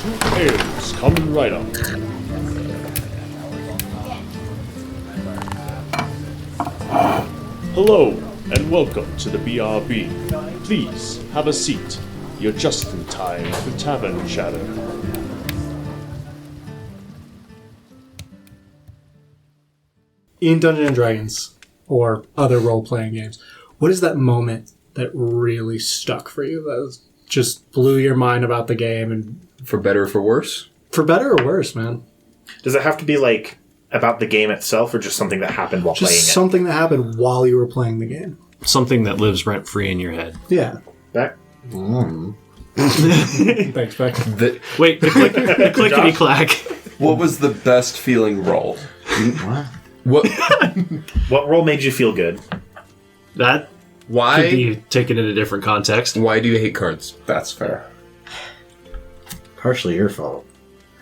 Ales coming right up. Hello, and welcome to the BRB. Please, have a seat. You're just in time for Tavern chatter. In Dungeons & Dragons, or other role-playing games, what is that moment that really stuck for you, that just blew your mind about the game? And for better or for worse? For better or worse, man. Does it have to be, like, about the game itself, or just something that happened while playing it? Just something that happened while you were playing the game. Something that lives rent-free in your head. Yeah. Back? Thanks, Beck. Wait, the clickety-clack. What was the best feeling roll? What? What role made you feel good? That Why? could be taken in a different context. Why do you hate cards? That's fair. Partially your fault.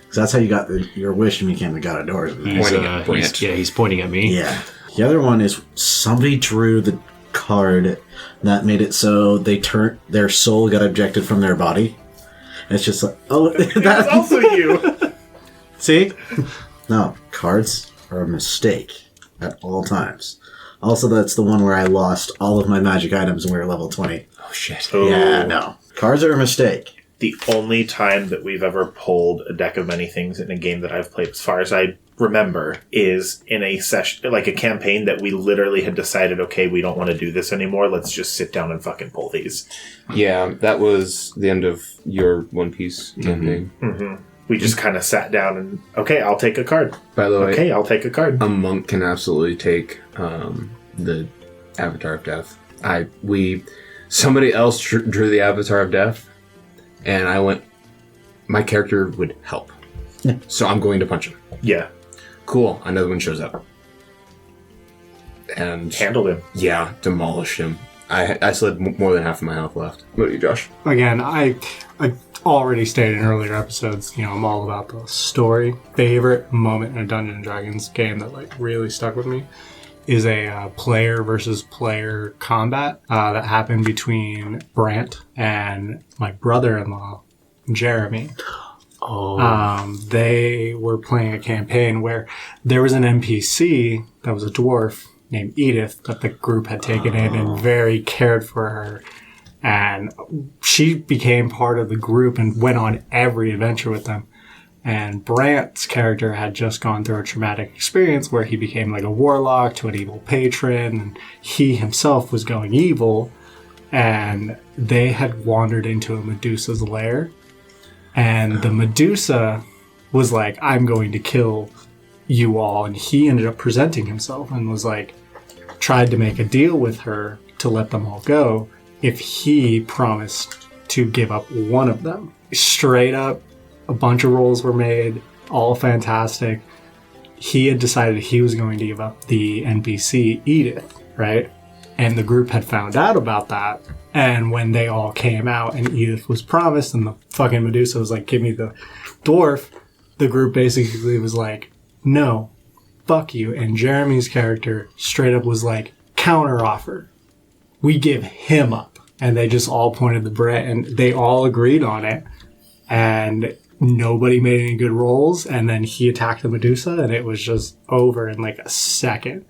Because that's how you got your wish and became the god of doors. He's pointing at me. Yeah. The other one is somebody drew the card that made it so their soul got ejected from their body. And it's just like, oh, That's also you. See? No, cards are a mistake at all times. Also, that's the one where I lost all of my magic items when we were level 20. Oh, shit. Oh. Yeah, no. Cards are a mistake. The only time that we've ever pulled a deck of many things in a game that I've played, as far as I remember, is in a session, like a campaign that we literally had decided, okay, we don't want to do this anymore. Let's just sit down and fucking pull these. Yeah, that was the end of your One Piece campaign. Mm-hmm. We just kind of sat down and, okay, I'll take a card. By the way, Okay, I'll take a card. a monk can absolutely take the Avatar of Death. Somebody else drew the Avatar of Death, and I went, my character would help. So I'm going to punch him. Yeah. Cool, another one shows up. And Handled him. yeah, demolished him. I still had more than half of my health left. What about you, Josh? Again, I already stated in earlier episodes, I'm all about the story. Favorite moment in a Dungeons & Dragons game that really stuck with me is a player versus player combat that happened between Brant and my brother-in-law, Jeremy. They were playing a campaign where there was an NPC that was a dwarf named Edith that the group had taken in and very cared for her. And she became part of the group and went on every adventure with them. And Brant's character had just gone through a traumatic experience where he became like a warlock to an evil patron. And he himself was going evil. And they had wandered into a Medusa's lair. And the Medusa was like, I'm going to kill you all. And he ended up presenting himself and was like, tried to make a deal with her to let them all go if he promised to give up one of them. Straight up, a bunch of rolls were made, all fantastic. He had decided he was going to give up the NPC Edith, right? And the group had found out about that. And when they all came out and Edith was promised and the fucking Medusa was like, give me the dwarf, the group basically was like, no, fuck you. And Jeremy's character straight up was like, counter offer. We give him up. And they just all pointed the Brant and they all agreed on it. And nobody made any good rolls. And then he attacked the Medusa and it was just over in like a second.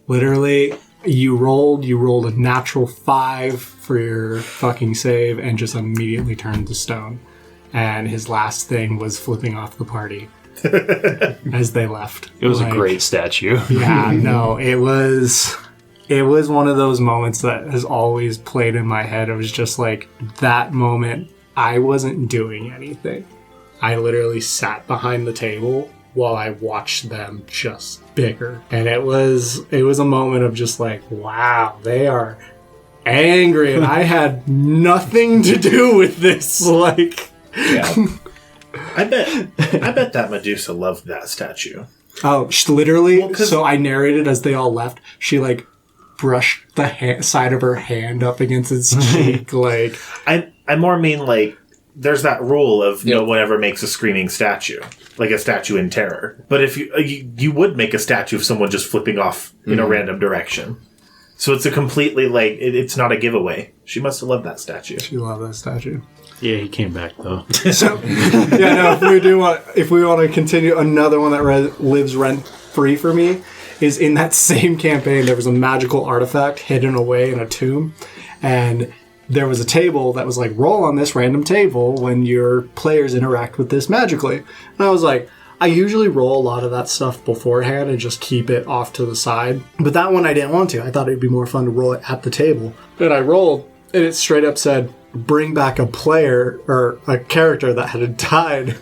Literally, you rolled a natural 5 for your fucking save and just immediately turned to stone. And his last thing was flipping off the party as they left. It was a great statue. Yeah, no, it was one of those moments that has always played in my head. It was just like that moment. I wasn't doing anything. I literally sat behind the table while I watched them just bigger. And it was a moment of just like, wow, they are angry and I had nothing to do with this. Like, yeah. I bet that Medusa loved that statue. Oh, she literally, Well, so I narrated as they all left, she brushed the side of her hand up against its cheek, I more mean there's that rule of no one ever makes a screaming statue, like a statue in terror. But if you would make a statue of someone just flipping off in a random direction. So it's a completely, like, it's not a giveaway. She must have loved that statue. She loved that statue. Yeah, he came back though. So, yeah, no. If we want to continue, another one that lives rent free for me is in that same campaign. There was a magical artifact hidden away in a tomb, and there was a table that was like, roll on this random table when your players interact with this magically. And I was like, I usually roll a lot of that stuff beforehand and just keep it off to the side. But that one I didn't want to. I thought it'd be more fun to roll it at the table. And I rolled, and it straight up said, bring back a player or a character that had died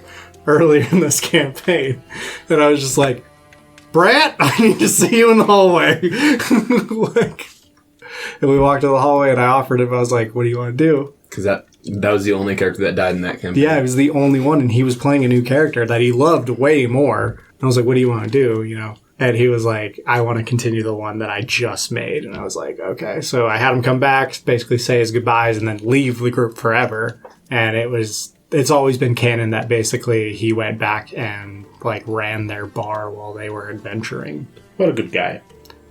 earlier in this campaign. And I was just like, Brant, I need to see you in the hallway. And we walked to the hallway, and I offered him. I was like, what do you want to do? Because that was the only character that died in that campaign. Yeah, he was the only one, and he was playing a new character that he loved way more. And I was like, what do you want to do, And he was like, I want to continue the one that I just made. And I was like, okay. So I had him come back, basically say his goodbyes, and then leave the group forever. And it's always been canon that basically he went back and ran their bar while they were adventuring. What a good guy.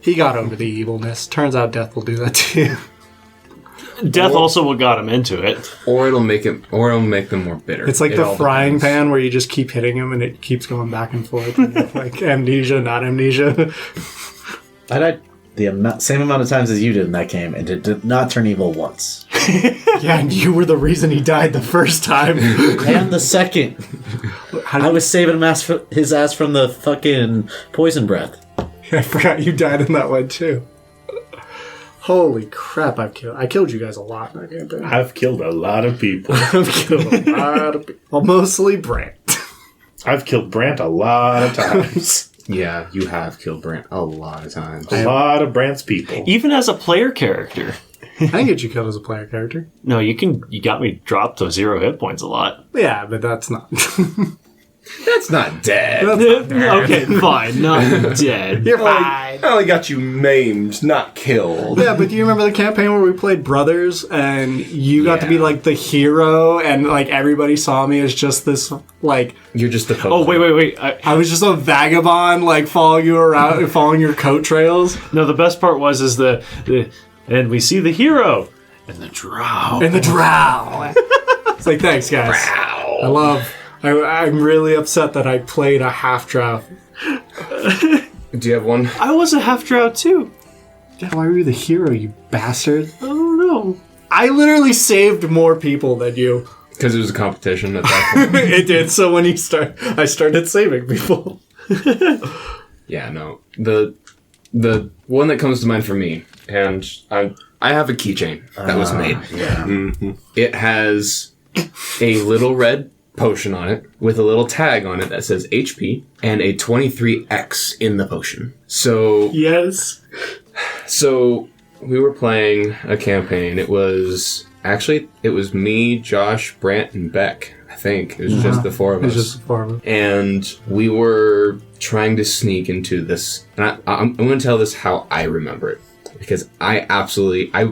He got over the evilness. Turns out death will do that too. Death also what got him into it. Or it'll make them more bitter. It's like the frying pan where you just keep hitting him and it keeps going back and forth. Like amnesia, not amnesia. I died the same amount of times as you did in that game, and it did not turn evil once. Yeah, and you were the reason he died the first time. And the second. I was saving his ass from the fucking poison breath. I forgot you died in that one too. Holy crap, I killed you guys a lot in that campaign. I've killed a lot of people. I've killed a lot of people. Well, mostly Brant. I've killed Brant a lot of times. Yeah, you have killed Brant a lot of times. A lot of Brant's people. Even as a player character. I can get you killed as a player character. No, you got me dropped to 0 hit points a lot. Yeah, but that's not... That's not dead. Okay, fine. Not dead. You're fine. I only got you maimed, not killed. Yeah, but do you remember the campaign where we played Brothers and you got to be the hero and everybody saw me as just this You're just the poser. Oh, wait. I was just a vagabond following you around, following your coat trails. No, the best part was and we see the hero and the drow. And the drow. It's thanks guys. Drow. I'm really upset that I played a half drow. Do you have one? I was a half drow too. Yeah, why were you the hero, you bastard? I don't know. I literally saved more people than you. Because it was a competition at that point. It did. So when I started saving people. Yeah, no. The one that comes to mind for me, and I have a keychain that was made. Yeah. Mm-hmm. It has a little red potion on it with a little tag on it that says HP and a 23X in the potion. So Yes. So we were playing a campaign. It was me, Josh, Brant, and Beck. I think it was just the four of us. Just the four of us. And we were trying to sneak into this. And I'm going to tell this how I remember it, because I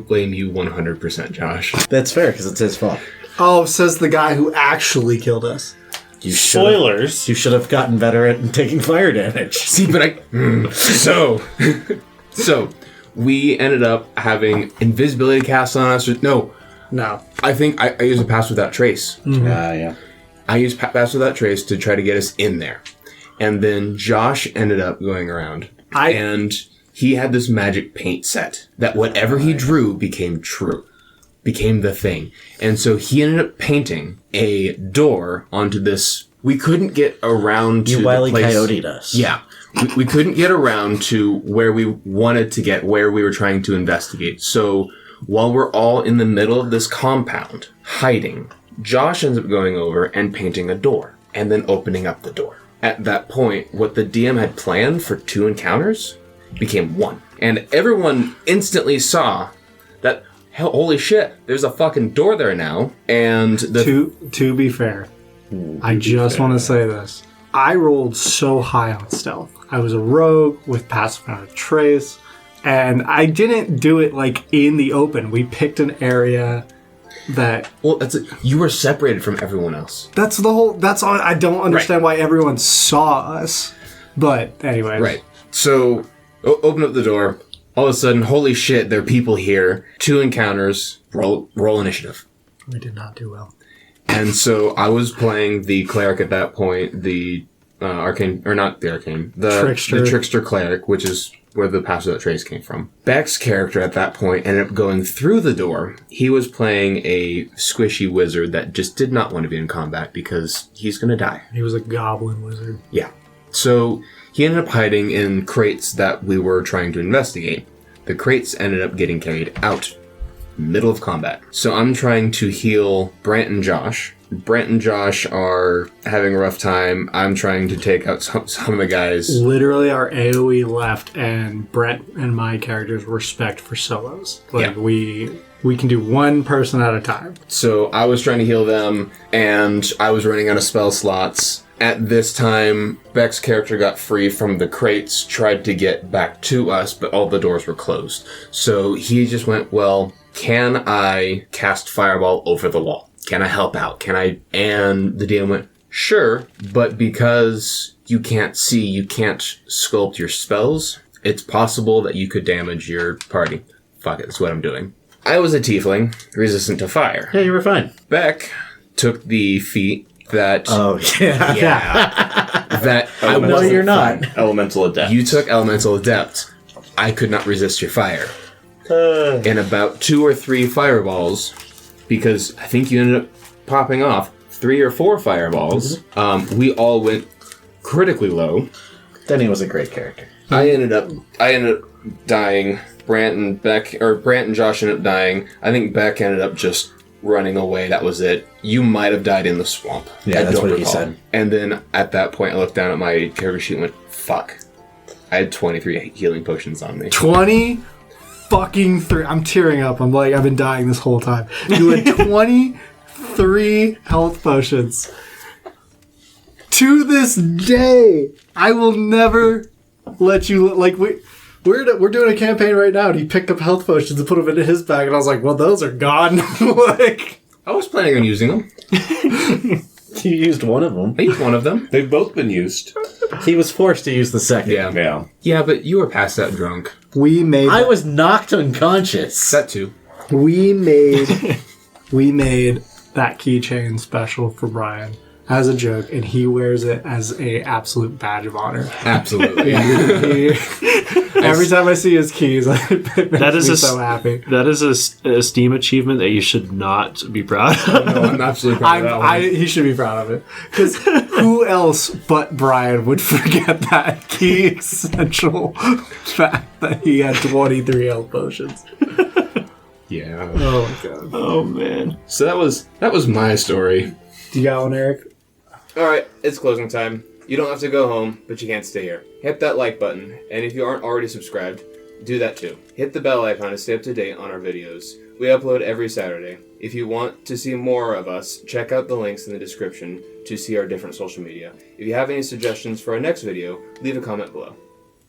blame you 100%, Josh. That's fair, because it's his fault. Oh, says the guy who actually killed us. Spoilers. You should have gotten better at taking fire damage. See, but so we ended up having invisibility cast on us. No. I think I used a pass without trace. Mm-hmm. Yeah. I used pass without trace to try to get us in there. And then Josh ended up going around. And he had this magic paint set that whatever he drew became true. Became the thing. And so he ended up painting a door onto this. We couldn't get around to You wily the place. coyote'd us. Yeah. We couldn't get around to where we wanted to get, where we were trying to investigate. So while we're all in the middle of this compound, hiding, Josh ends up going over and painting a door and then opening up the door. At that point, what the DM had planned for 2 encounters became 1. And everyone instantly saw that, holy shit, there's a fucking door there now. And To be fair, I just want to say this. I rolled so high on stealth. I was a rogue with passive without a trace, and I didn't do it in the open. We picked an area that... Well, you were separated from everyone else. That's all. I don't understand why everyone saw us. But anyway. Right. So, open up the door. All of a sudden, holy shit, there are people here. 2 encounters. Roll initiative. We did not do well. And so I was playing the cleric at that point, the arcane, or not the arcane, the trickster cleric, which is where the Pass Without Trace came from. Beck's character at that point ended up going through the door. He was playing a squishy wizard that just did not want to be in combat because he's going to die. He was a goblin wizard. Yeah. So he ended up hiding in crates that we were trying to investigate. The crates ended up getting carried out. Middle of combat. So I'm trying to heal Brant and Josh. Brant and Josh are having a rough time. I'm trying to take out some of the guys. Literally, our AoE left, and Brent and my characters were spec'd for solos. Like, we can do one person at a time. So I was trying to heal them, and I was running out of spell slots. At this time, Beck's character got free from the crates, tried to get back to us, but all the doors were closed. So he just went, well, can I cast Fireball over the wall? Can I help out? Can I? And the DM went, sure, but because you can't see, you can't sculpt your spells, it's possible that you could damage your party. Fuck it, that's what I'm doing. I was a tiefling, resistant to fire. Yeah, you were fine. Beck took the feat that... Oh, yeah. that I No, you're not. Elemental Adept. You took Elemental Adept. I could not resist your fire. In about 2 or 3 fireballs, because I think you ended up popping off 3 or 4 fireballs, we all went critically low. Denny was a great character. I ended up dying. Brant and Josh ended up dying. I think Beck ended up just running away. That was it. You might have died in the swamp. Yeah, that's what he said. And then at that point, I looked down at my character sheet and went, fuck. I had 23 healing potions on me. 20 fucking 3. I'm tearing up. I'm like, I've been dying this whole time. You had 23 health potions. To this day, I will never let you, like, we're doing a campaign right now, and he picked up health potions and put them into his bag, and I was like, well, those are gone. Like, I was planning on using them. You used one of them. I used one of them. They've both been used. He was forced to use the second. Yeah. Yeah, but you were passed out drunk. I was knocked unconscious. That too. We made that keychain special for Brian as a joke, and he wears it as a absolute badge of honor. Absolutely. Every time I see his keys, it makes me so happy. That is a Steam achievement that you should not be proud of. No, I'm absolutely proud of that one. He should be proud of it. Because who else but Brian would forget that key essential fact that he had 23 health potions? Yeah. Oh my god. Oh man. So that was my story. Do you got one, Eric? Alright, it's closing time. You don't have to go home, but you can't stay here. Hit that like button, and if you aren't already subscribed, do that too. Hit the bell icon to stay up to date on our videos. We upload every Saturday. If you want to see more of us, check out the links in the description to see our different social media. If you have any suggestions for our next video, leave a comment below.